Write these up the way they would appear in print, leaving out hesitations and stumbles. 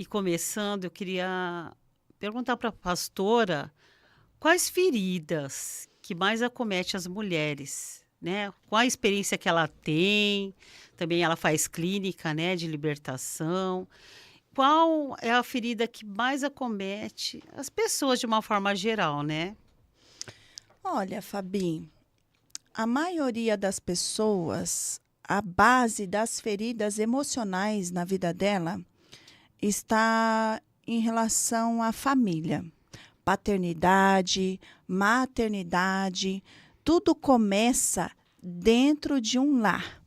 ir começando, eu queria perguntar para a pastora quais feridas que mais acomete as mulheres, né? Qual a experiência que ela tem? Também ela faz clínica, né, de libertação. Qual é a ferida que mais acomete as pessoas de uma forma geral, né? Olha, Fabi, a maioria das pessoas, a base das feridas emocionais na vida dela está em relação à família. Paternidade, maternidade, tudo começa dentro de um lar.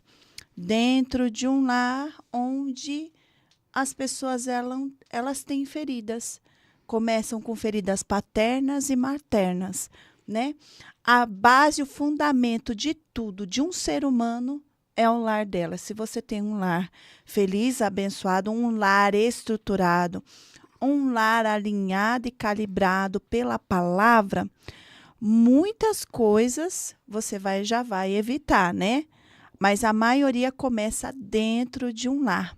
Dentro de um lar onde as pessoas elas têm feridas. Começam com feridas paternas e maternas, né? A base, o fundamento de tudo, de um ser humano, é o lar dela. Se você tem um lar feliz, abençoado, um lar estruturado, um lar alinhado e calibrado pela palavra, muitas coisas você já vai evitar, né? Mas a maioria começa dentro de um lar.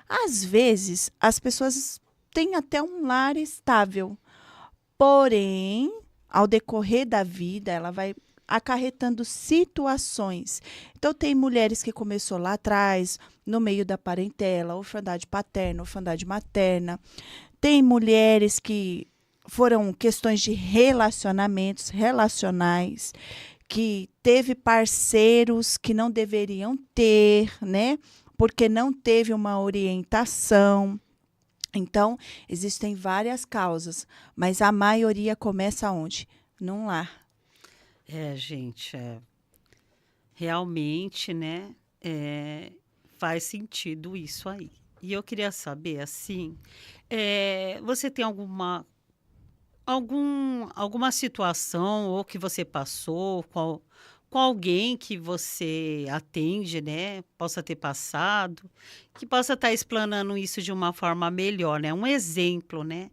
Às vezes, as pessoas têm até um lar estável, porém, ao decorrer da vida, ela vai acarretando situações. Então, tem mulheres que começou lá atrás, no meio da parentela, orfandade paterna, orfandade materna. Tem mulheres que foram questões de relacionamentos relacionais, que teve parceiros que não deveriam ter, né? Porque não teve uma orientação. Então, existem várias causas, mas a maioria começa onde? Num lar. É, gente, realmente, né? Faz sentido isso aí. E eu queria saber, assim, você tem alguma situação ou que você passou com alguém que você atende, né? Possa ter passado, que possa estar explanando isso de uma forma melhor, né? Um exemplo, né?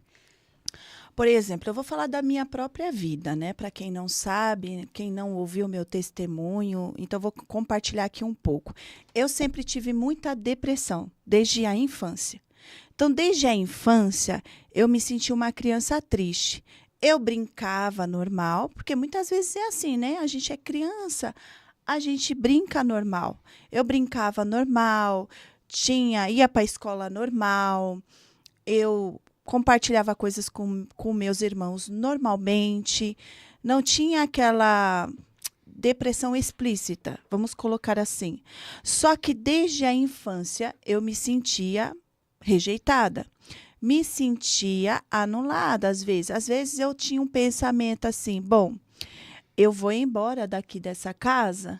Por exemplo, eu vou falar da minha própria vida, né? Para quem não sabe, quem não ouviu meu testemunho, então eu vou compartilhar aqui um pouco. Eu sempre tive muita depressão, desde a infância. Então, desde a infância, eu me senti uma criança triste. Eu brincava normal, porque muitas vezes é assim, né? A gente é criança, a gente brinca normal. Eu brincava normal, ia para a escola normal, eu compartilhava coisas com meus irmãos normalmente, não tinha aquela depressão explícita, vamos colocar assim. Só que desde a infância eu me sentia rejeitada, me sentia anulada às vezes. Às vezes eu tinha um pensamento assim: bom, eu vou embora daqui dessa casa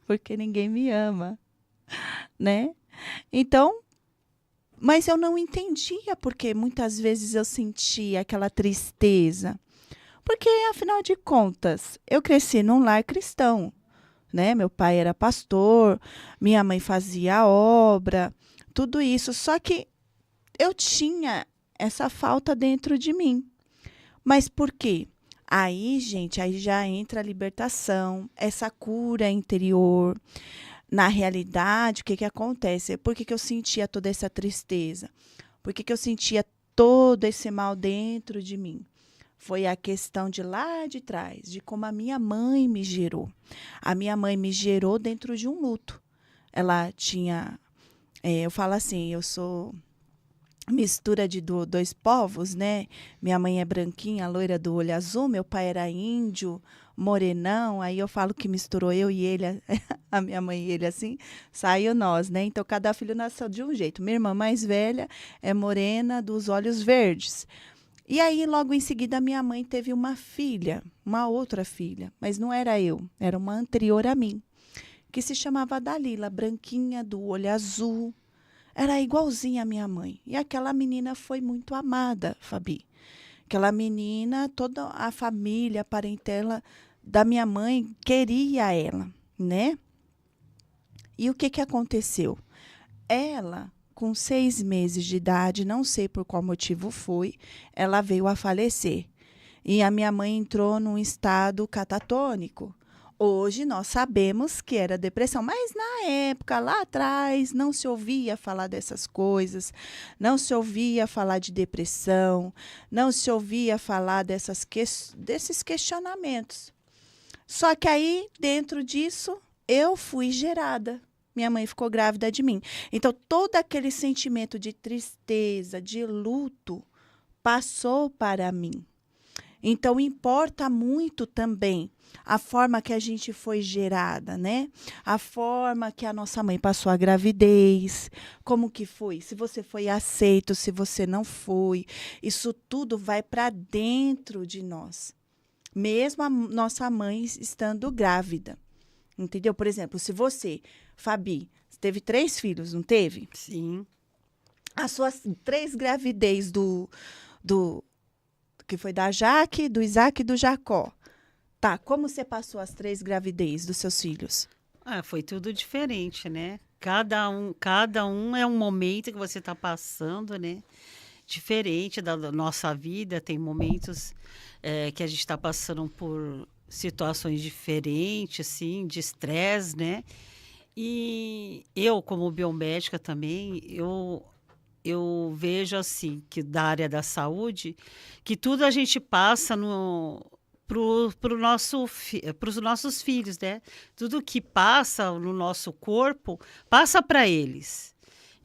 porque ninguém me ama, né? Então, mas eu não entendia porque muitas vezes eu sentia aquela tristeza. Porque, afinal de contas, eu cresci num lar cristão, né? Meu pai era pastor, minha mãe fazia obra, tudo isso. Só que eu tinha essa falta dentro de mim. Mas por quê? Aí, gente, aí já entra a libertação, essa cura interior. Na realidade, o que que acontece? Por que que eu sentia toda essa tristeza? Por que que eu sentia todo esse mal dentro de mim? Foi a questão de lá de trás, de como a minha mãe me gerou. A minha mãe me gerou dentro de um luto. Ela tinha, eu falo assim, eu sou mistura de dois povos, né? Minha mãe é branquinha, loira do olho azul, meu pai era índio, morenão, aí eu falo que misturou eu e ele, a minha mãe e ele assim, saiu nós, né? Então cada filho nasceu de um jeito. Minha irmã mais velha é morena, dos olhos verdes. E aí logo em seguida minha mãe teve uma filha, uma outra filha, mas não era eu, era uma anterior a mim, que se chamava Dalila, branquinha, do olho azul. Era igualzinha à minha mãe. E aquela menina foi muito amada, Fabi. Aquela menina, toda a família, a parentela da minha mãe queria ela, né? E o que que aconteceu? Ela, com 6 meses de idade, não sei por qual motivo foi, ela veio a falecer. E a minha mãe entrou num estado catatônico, Hoje nós sabemos que era depressão, mas na época, lá atrás, não se ouvia falar dessas coisas, não se ouvia falar de depressão, não se ouvia falar desses questionamentos. Só que aí, dentro disso, eu fui gerada. Minha mãe ficou grávida de mim. Então, todo aquele sentimento de tristeza, de luto, passou para mim. Então, importa muito também a forma que a gente foi gerada, né? A forma que a nossa mãe passou a gravidez, como que foi, se você foi aceito, se você não foi. Isso tudo vai para dentro de nós, mesmo a nossa mãe estando grávida. Entendeu? Por exemplo, se você, Fabi, teve 3 filhos, não teve? Sim. As suas 3 gravidez do que foi da Jaque, do Isaac e do Jacó. Tá, como você passou as 3 gravidez dos seus filhos? Foi tudo diferente, né? Cada um é um momento que você está passando, né? Diferente da nossa vida. Tem momentos que a gente está passando por situações diferentes, assim, de estresse, né? E eu, como biomédica também, eu vejo assim, que da área da saúde, que tudo a gente passa para os nossos filhos, né? Tudo que passa no nosso corpo, passa para eles.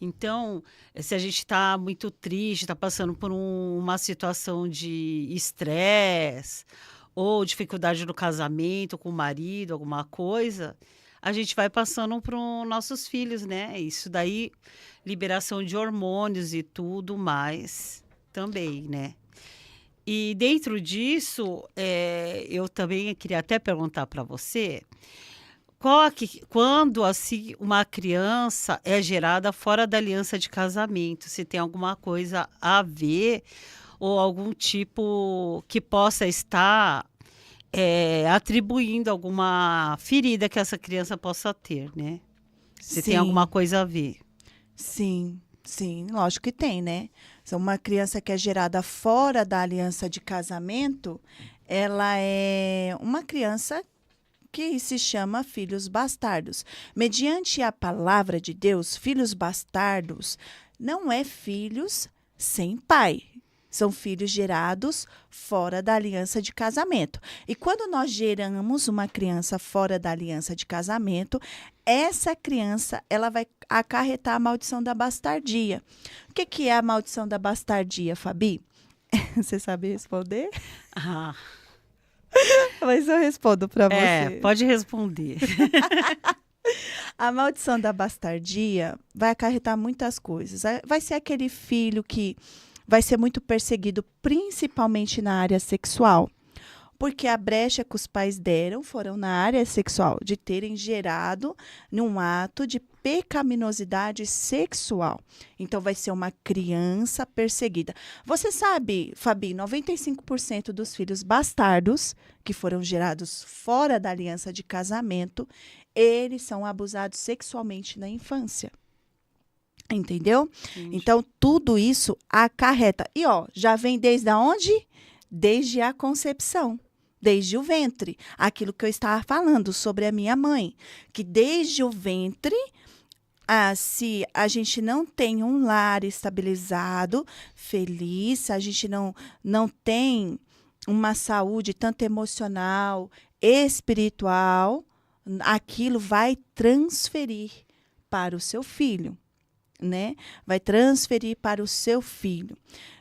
Então, se a gente está muito triste, está passando por uma situação de estresse ou dificuldade no casamento com o marido, alguma coisa, a gente vai passando para os nossos filhos, né? Isso daí, liberação de hormônios e tudo mais também, né? E dentro disso, eu também queria até perguntar para você, quando assim uma criança é gerada fora da aliança de casamento, se tem alguma coisa a ver ou algum tipo que possa estar atribuindo alguma ferida que essa criança possa ter, né? Se tem alguma Sim, coisa a ver. sim, sim, lógico que tem, né? Se uma criança que é gerada fora da aliança de casamento, ela é uma criança que se chama filhos bastardos. Mediante a palavra de Deus, filhos bastardos não é filhos sem pai. São filhos gerados fora da aliança de casamento. E quando nós geramos uma criança fora da aliança de casamento, essa criança ela vai acarretar a maldição da bastardia. O que é a maldição da bastardia, Fabi? Você sabe responder? Ah, Mas eu respondo para você. pode responder. A maldição da bastardia vai acarretar muitas coisas. Vai ser aquele filho que vai ser muito perseguido, principalmente na área sexual. Porque a brecha que os pais deram foram na área sexual, de terem gerado num ato de pecaminosidade sexual. Então, vai ser uma criança perseguida. Você sabe, Fabi, 95% dos filhos bastardos, que foram gerados fora da aliança de casamento, eles são abusados sexualmente na infância. Entendeu? Entendi. Então, tudo isso acarreta. E, já vem desde onde? Desde a concepção. Desde o ventre. Aquilo que eu estava falando sobre a minha mãe. Que desde o ventre, se a gente não tem um lar estabilizado, feliz, se a gente não tem uma saúde tanto emocional, espiritual, aquilo vai transferir para o seu filho. Né? Vai transferir para o seu filho.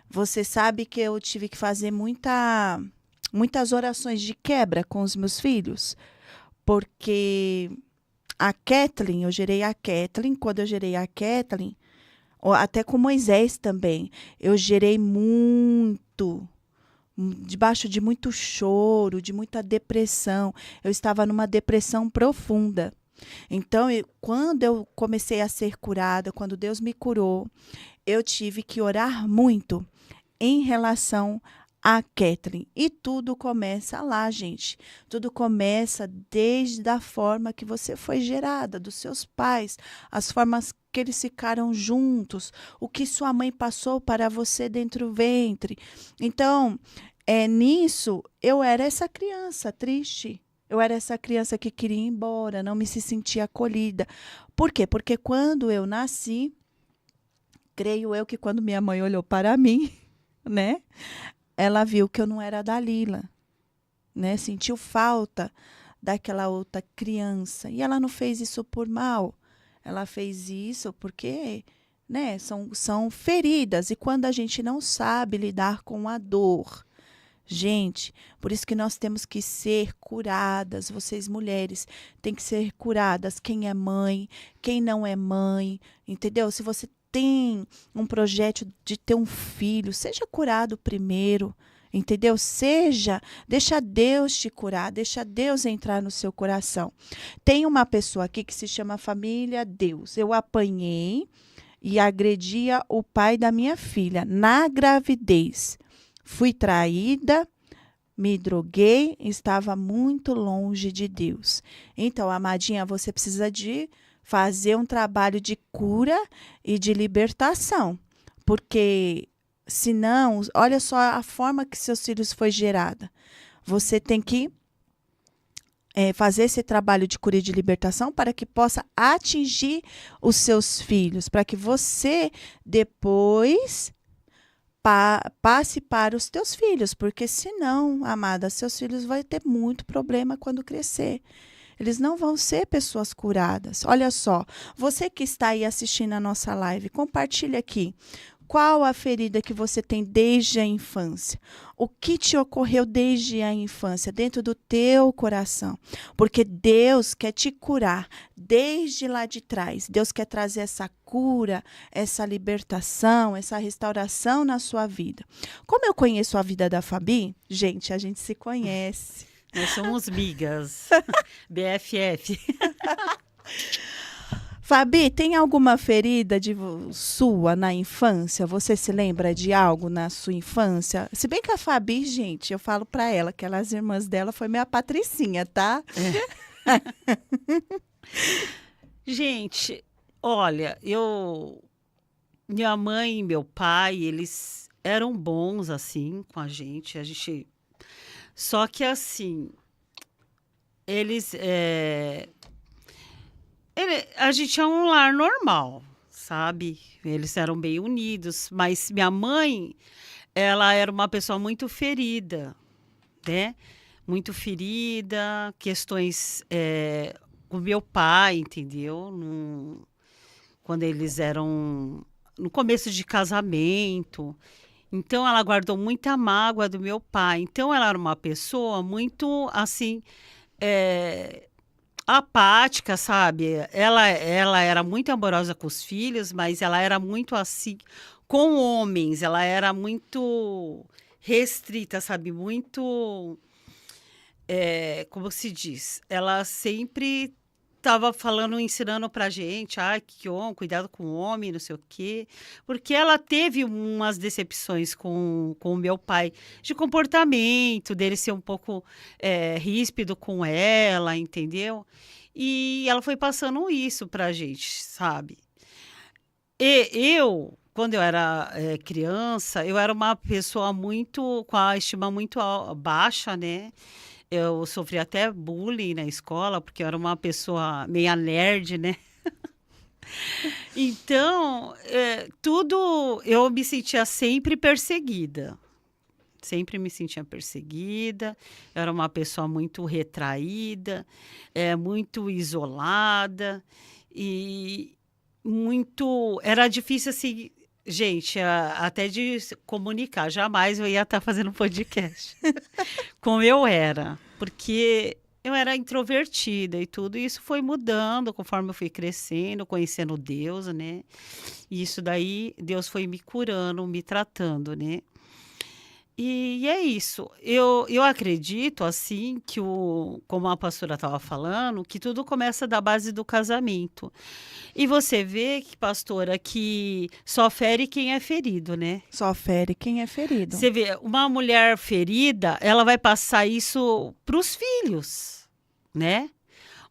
Você sabe que eu tive que fazer muitas orações de quebra com os meus filhos, porque a Kathleen, eu gerei a Kathleen, quando eu gerei a Kathleen, até com Moisés também, eu gerei muito, debaixo de muito choro, de muita depressão. Eu estava numa depressão profunda. Então, quando eu comecei a ser curada, quando Deus me curou, eu tive que orar muito em relação a Kathleen. E tudo começa lá, gente. Tudo começa desde a forma que você foi gerada, dos seus pais, as formas que eles ficaram juntos, o que sua mãe passou para você dentro do ventre. Então, nisso, eu era essa criança triste, Eu era essa criança que queria ir embora, não me se sentia acolhida. Por quê? Porque quando eu nasci, creio eu que quando minha mãe olhou para mim, né, ela viu que eu não era a Dalila, né? Sentiu falta daquela outra criança. E ela não fez isso por mal. Ela fez isso porque, né, são feridas. E quando a gente não sabe lidar com a dor, gente, por isso que nós temos que ser curadas. Vocês mulheres têm que ser curadas. Quem é mãe, quem não é mãe, entendeu? Se você tem um projeto de ter um filho, seja curado primeiro. Entendeu? Deixa Deus te curar, deixa Deus entrar no seu coração. Tem uma pessoa aqui que se chama Família Deus. Eu apanhei e agredia o pai da minha filha na gravidez. Fui traída, me droguei, estava muito longe de Deus. Então, amadinha, você precisa de fazer um trabalho de cura e de libertação, porque senão, olha só a forma que seus filhos foi gerada. Você tem que fazer esse trabalho de cura e de libertação para que possa atingir os seus filhos, para que você depois passe para os teus filhos, porque senão, amada, seus filhos vão ter muito problema quando crescer. Eles não vão ser pessoas curadas. Olha só, você que está aí assistindo a nossa live, compartilha aqui. Qual a ferida que você tem desde a infância? O que te ocorreu desde a infância, dentro do teu coração? Porque Deus quer te curar desde lá de trás. Deus quer trazer essa cura, essa libertação, essa restauração na sua vida. Como eu conheço a vida da Fabi, gente, a gente se conhece. Nós somos migas, BFF. Fabi, tem alguma ferida sua na infância? Você se lembra de algo na sua infância? Se bem que a Fabi, gente, eu falo para ela que as irmãs dela foi minha patricinha, tá? Gente, olha, minha mãe e meu pai, eles eram bons assim com a gente. Só que assim, eles a gente tinha um lar normal, sabe? Eles eram bem unidos, mas minha mãe, ela era uma pessoa muito ferida, né? Muito ferida, questões com meu pai, entendeu? Quando eles eram no começo de casamento. Então, ela guardou muita mágoa do meu pai. Então, ela era uma pessoa muito, assim, apática, sabe? Ela era muito amorosa com os filhos, mas ela era muito assim com homens. Ela era muito restrita, sabe? Muito, como se diz? Ela sempre estava falando, ensinando pra gente, cuidado com o homem, não sei o quê. Porque ela teve umas decepções com o meu pai, de comportamento, dele ser um pouco ríspido com ela, entendeu? E ela foi passando isso pra gente, sabe? Quando eu era criança, eu era uma pessoa com a estima muito baixa, né? Eu sofri até bullying na escola, porque eu era uma pessoa meia nerd, né? Então, eu me sentia sempre perseguida. Sempre me sentia perseguida. Eu era uma pessoa muito retraída, muito isolada e era difícil assim. Gente, até de se comunicar, jamais eu ia estar fazendo podcast como eu era, porque eu era introvertida e tudo, e isso foi mudando conforme eu fui crescendo, conhecendo Deus, né? E isso daí, Deus foi me curando, me tratando, né? E é isso. Eu acredito, assim, que como a pastora estava falando, que tudo começa da base do casamento. E você vê, pastora, que só fere quem é ferido, né? Só fere quem é ferido. Você vê, uma mulher ferida, ela vai passar isso para os filhos, né?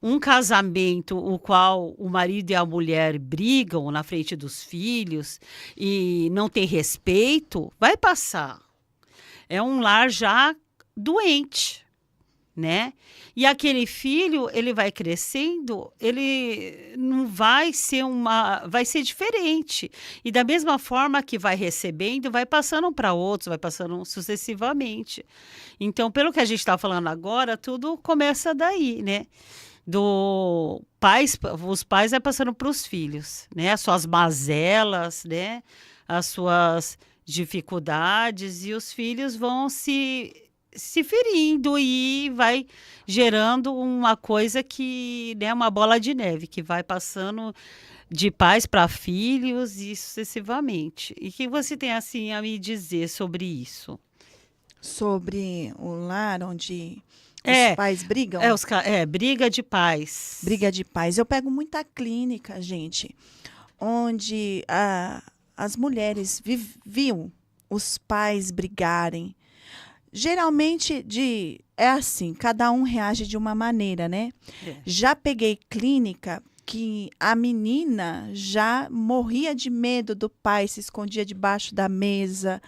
Um casamento o qual o marido e a mulher brigam na frente dos filhos e não tem respeito, vai passar. É um lar já doente, né? E aquele filho, ele vai crescendo, ele não vai ser vai ser diferente. E da mesma forma que vai recebendo, vai passando para outros, vai passando sucessivamente. Então, pelo que a gente está falando agora, tudo começa daí, né? Do pais, os pais vai passando para os filhos, né? As suas mazelas, né? As suas dificuldades, e os filhos vão se ferindo e vai gerando uma coisa que, né, uma bola de neve que vai passando de pais para filhos e sucessivamente. E o que você tem assim a me dizer sobre isso? Sobre o lar onde os É, pais brigam, briga de pais. briga de pais. Eu pego muita clínica, gente, onde as mulheres viam os pais brigarem. Geralmente é assim, cada um reage de uma maneira, né? É. Já peguei clínica que a menina já morria de medo do pai, se escondia debaixo da mesa.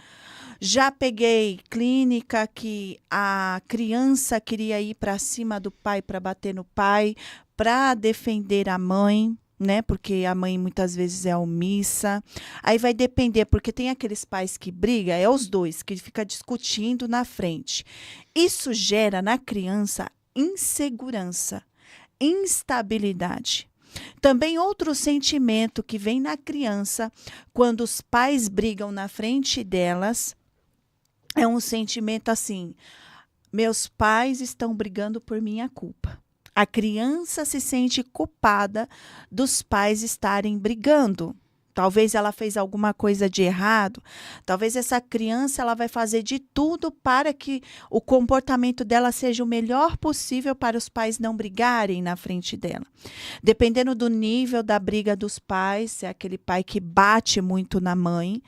Já peguei clínica que a criança queria ir para cima do pai para bater no pai, para defender a mãe, né? Porque a mãe muitas vezes é omissa. Aí vai depender, porque tem aqueles pais que brigam, é os dois que fica discutindo na frente. Isso gera na criança insegurança, instabilidade. Também outro sentimento que vem na criança quando os pais brigam na frente delas é um sentimento assim: meus pais estão brigando por minha culpa. A criança se sente culpada dos pais estarem brigando. Talvez ela fez alguma coisa de errado. Talvez essa criança ela vai fazer de tudo para que o comportamento dela seja o melhor possível para os pais não brigarem na frente dela. Dependendo do nível da briga dos pais, se é aquele pai que bate muito na mãe,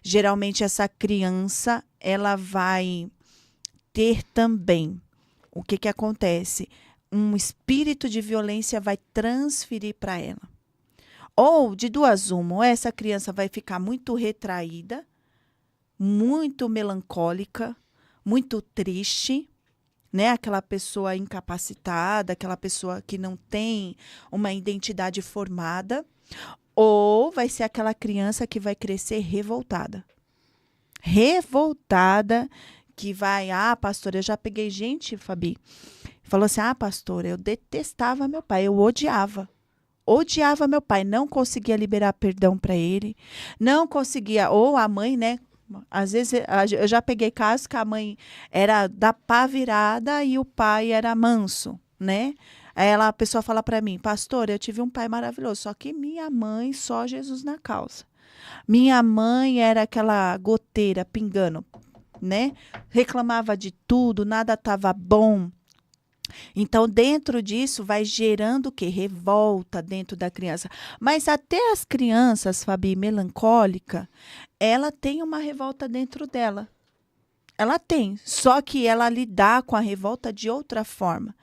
geralmente essa criança ela vai ter também o que acontece? Um espírito de violência vai transferir para ela. Ou, de duas uma, ou essa criança vai ficar muito retraída, muito melancólica, muito triste, né? Aquela pessoa incapacitada, aquela pessoa que não tem uma identidade formada. Ou vai ser aquela criança que vai crescer revoltada. Revoltada, que vai... pastora, eu já peguei gente, Fabi, falou assim: pastora, eu detestava meu pai, eu odiava. Odiava meu pai, não conseguia liberar perdão para ele, não conseguia, ou a mãe, né? Às vezes eu já peguei casos que a mãe era da pá virada e o pai era manso, né? Aí a pessoa fala para mim: pastor, eu tive um pai maravilhoso, só que minha mãe, só Jesus na causa. Minha mãe era aquela goteira pingando, né? Reclamava de tudo, nada estava bom. Então, dentro disso, vai gerando o quê? Revolta dentro da criança. Mas até as crianças, Fabi, melancólica, ela tem uma revolta dentro dela. Ela tem, só que ela lidar com a revolta de outra forma,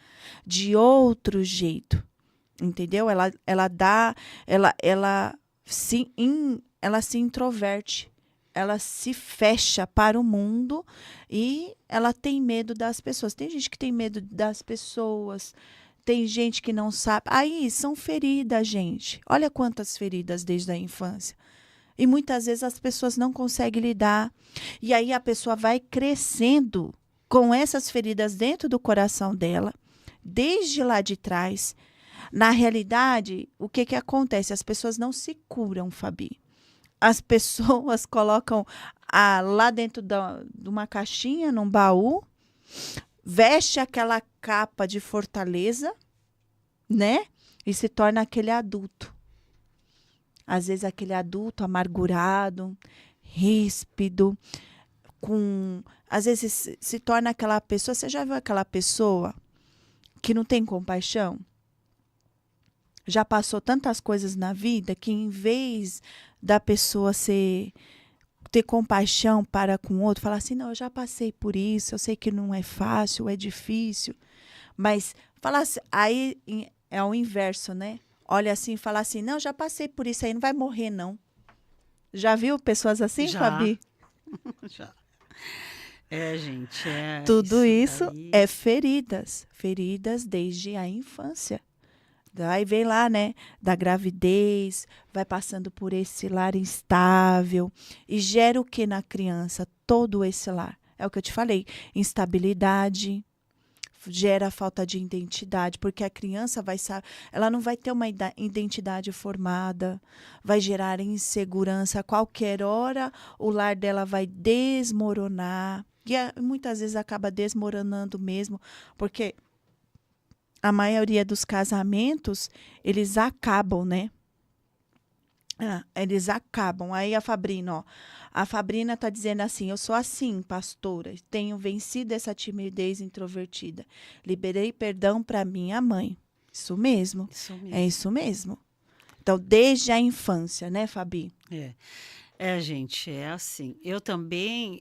de outro jeito. Entendeu? Ela se introverte. Ela se fecha para o mundo e ela tem medo das pessoas. Tem gente que tem medo das pessoas, tem gente que não sabe. Aí são feridas, gente. Olha quantas feridas desde a infância. E muitas vezes as pessoas não conseguem lidar. E aí a pessoa vai crescendo com essas feridas dentro do coração dela, desde lá de trás. Na realidade, o que acontece? As pessoas não se curam, Fabi. As pessoas colocam lá dentro de uma caixinha, num baú, veste aquela capa de fortaleza, né? E se torna aquele adulto. Às vezes aquele adulto amargurado, ríspido, às vezes se torna aquela pessoa. Você já viu aquela pessoa que não tem compaixão? Já passou tantas coisas na vida que, em vez da pessoa ter compaixão para com o outro, falar assim: não, eu já passei por isso, eu sei que não é fácil, é difícil. Mas falar assim, aí é o inverso, né? Olha assim e fala assim: não, já passei por isso, aí não vai morrer, não. Já viu pessoas assim, Já. Fabi? Já. Gente, Tudo isso daí. é feridas, feridas desde a infância. Aí vem lá, né, da gravidez, vai passando por esse lar instável e gera o que na criança? Todo esse lar. É o que eu te falei, instabilidade, gera falta de identidade, porque a criança ela não vai ter uma identidade formada, vai gerar insegurança. A qualquer hora o lar dela vai desmoronar. E muitas vezes acaba desmoronando mesmo, porque a maioria dos casamentos, eles acabam, né? Eles acabam. Aí a Fabrina tá dizendo assim: eu sou assim, pastora, tenho vencido essa timidez introvertida. Liberei perdão para minha mãe. Isso mesmo. Isso É mesmo. isso mesmo. Então, desde a infância, né, Fabi? Gente, é assim.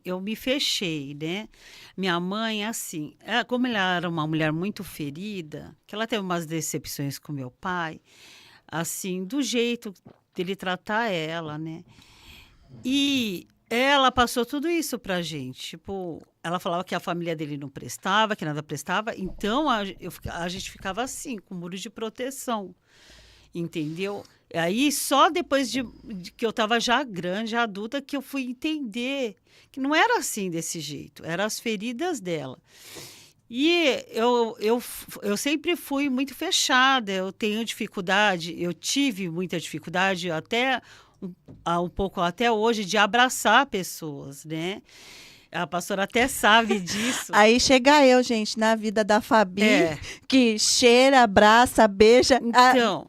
Eu me fechei, né? Minha mãe, assim, como ela era uma mulher muito ferida, que ela teve umas decepções com meu pai, assim, do jeito dele tratar ela, né? E ela passou tudo isso pra gente. Tipo, ela falava que a família dele não prestava, que nada prestava. Então, a gente ficava assim, com muro de proteção. Entendeu? Aí, só depois de que eu estava já grande, já adulta, que eu fui entender que não era assim desse jeito. Eram as feridas dela. E eu sempre fui muito fechada. Eu tenho dificuldade, eu tive muita dificuldade até um pouco até hoje de abraçar pessoas, né? A pastora até sabe disso. Aí chega eu, gente, na vida da Fabi, É. que cheira, abraça, beija. Então,